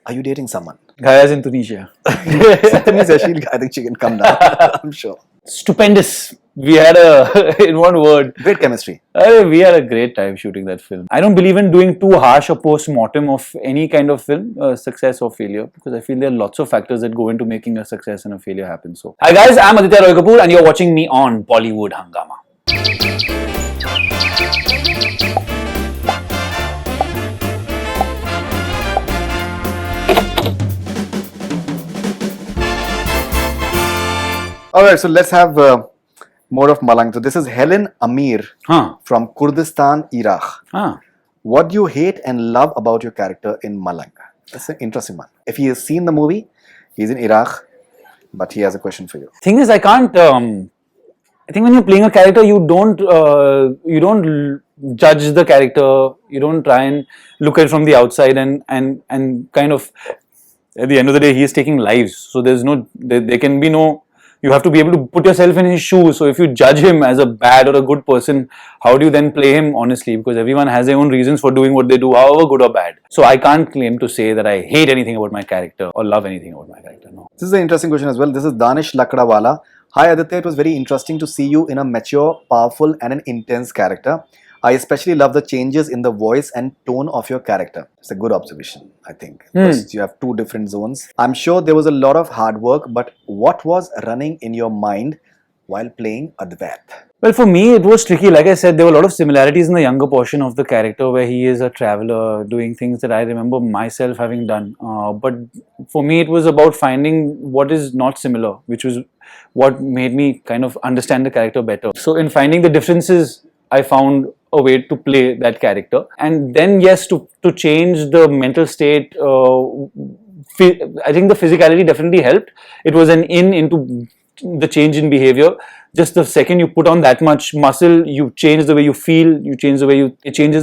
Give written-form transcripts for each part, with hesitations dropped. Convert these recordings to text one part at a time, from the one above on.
Are you dating someone? Gaya's in Tunisia. Tunisia, I think she can come down. I'm sure. Stupendous. We had in one word, Great chemistry. we had a great time shooting that film. I don't believe in doing too harsh a post-mortem of any kind of film, success or failure, because I feel there are lots of factors that go into making a success and a failure happen. So, hi guys, I'm Aditya Kapur and you're watching me on Bollywood Hungama. Alright, so let's have more of Malang. So this is Helen Amir from Kurdistan, Iraq. What do you hate and love about your character in Malang? That's an interesting one. If he has seen the movie, he's in Iraq, but he has a question for you. Thing is, I can't. I think when you're playing a character, you don't judge the character. You don't try and look at it from the outside and kind of. At the end of the day, he is taking lives. So there's no. There can be no. You have to be able to put yourself in his shoes. So if you judge him as a bad or a good person, how do you then play him honestly? Because everyone has their own reasons for doing what they do, however good or bad. So I can't claim to say that I hate anything about my character or love anything about my character. No. This is an interesting question as well. This is Danish Lakdawala. Hi Aditya, it was very interesting to see you in a mature, powerful and an intense character. I especially love the changes in the voice and tone of your character. It's a good observation, I think. Because you have two different zones. I'm sure there was a lot of hard work, but what was running in your mind while playing Advait? Well, for me, it was tricky. Like I said, there were a lot of similarities in the younger portion of the character where he is a traveler doing things that I remember myself having done. But for me, it was about finding what is not similar, which was what made me kind of understand the character better. So in finding the differences, I found a way to play that character. And then, yes, to change the mental state, I think the physicality definitely helped. It was an into the change in behavior. Just the second you put on that much muscle, you change the way you feel, it changes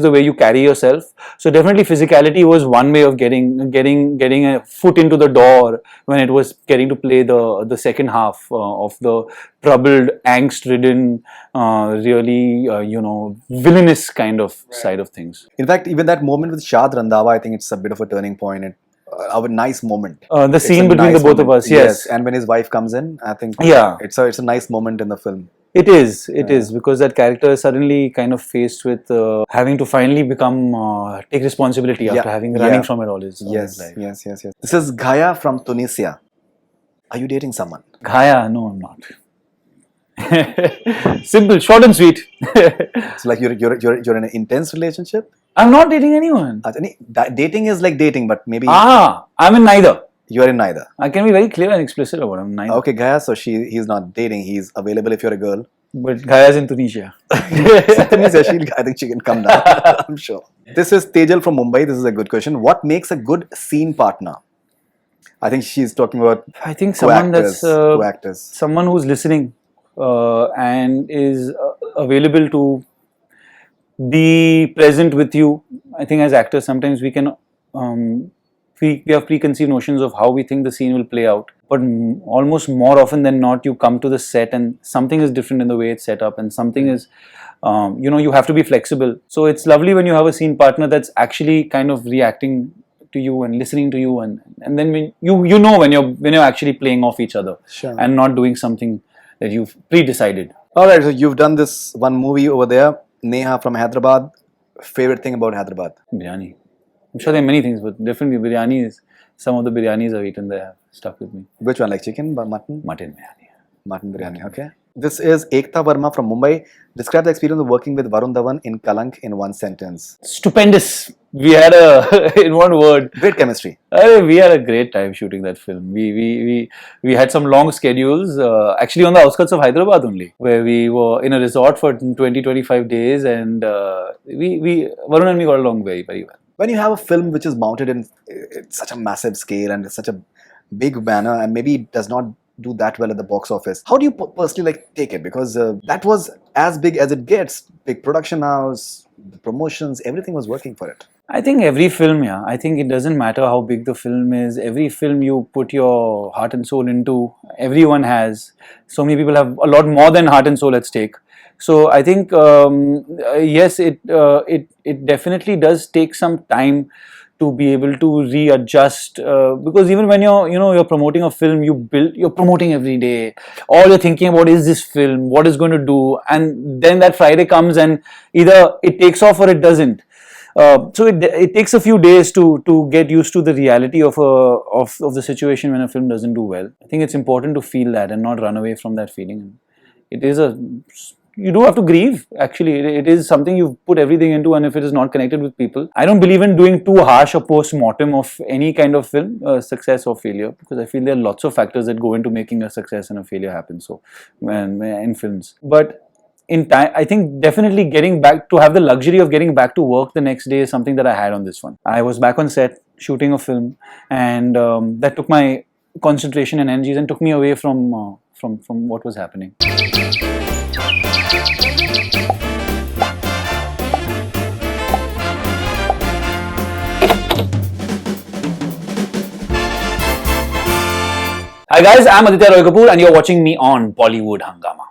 the way you carry yourself. So definitely physicality was one way of getting a foot into the door when it was getting to play the second half of the troubled, angst-ridden, really, villainous kind of side of things. In fact, even that moment with Shad Randhawa, I think it's a bit of a turning point. A nice moment. The scene between the both of us, yes. And when his wife comes in, I think it's a nice moment in the film. It is because that character is suddenly kind of faced with having to finally take responsibility after having running from it all his life. Yes. This is Gaya from Tunisia. Are you dating someone? Gaya? No, I'm not. Simple, short and sweet. So like you're in an intense relationship? I'm not dating anyone. Dating is like dating, but maybe... I'm in neither. You're in neither. I can be very clear and explicit about him. Neither. Okay, Gaya, so he's not dating. He's available if you're a girl. But Gaya's in Tunisia. Tunisia, I think she can come down. I'm sure. This is Tejal from Mumbai. This is a good question. What makes a good scene partner? I think she's talking about someone that's co-actors. Someone who's listening and is available to be present with you. I think as actors, sometimes we can we have preconceived notions of how we think the scene will play out. But almost more often than not, you come to the set and something is different in the way it's set up, and something is, you have to be flexible. So it's lovely when you have a scene partner that's actually kind of reacting to you and listening to you, and then when when you're actually playing off each other and not doing something that you've pre-decided. All right, so you've done this one movie over there. Neha from Hyderabad. Favorite thing about Hyderabad? Biryani. I'm sure there are many things, but definitely biryani is, some of the biryanis I've eaten there have stuck with me. Which one, like chicken or mutton? Mutton biryani. Mutton biryani, okay. This is Ekta Verma from Mumbai. Describe the experience of working with Varun Dhawan in Kalank in one sentence. Stupendous. We had in one word. Great chemistry. We had a great time shooting that film. We had some long schedules, actually on the outskirts of Hyderabad only, where we were in a resort for 20-25 days, and Varun and me got along very, very well. When you have a film which is mounted in such a massive scale and such a big banner, and maybe it does not do that well at the box office, how do you personally take it? Because that was as big as it gets. Big production house, the promotions, everything was working for it. I think every film, I think it doesn't matter how big the film is. Every film you put your heart and soul into, everyone has. So many people have a lot more than heart and soul at stake. So I think yes, it definitely does take some time to be able to readjust, because even when you're promoting a film, you're promoting every day. All you're thinking about is this film, what it's going to do, and then that Friday comes and either it takes off or it doesn't. So it takes a few days to get used to the reality of the situation when a film doesn't do well. I think it's important to feel that and not run away from that feeling. You do have to grieve. Actually, it is something you've put everything into, and if it is not connected with people, I don't believe in doing too harsh a post-mortem of any kind of film, success or failure, because I feel there are lots of factors that go into making a success and a failure happen. So, in films, but in time, I think definitely getting back to have the luxury of getting back to work the next day is something that I had on this one. I was back on set shooting a film, and that took my concentration and energies and took me away from what was happening. Hi guys, I'm Aditya Kapur and you're watching me on Bollywood Hungama.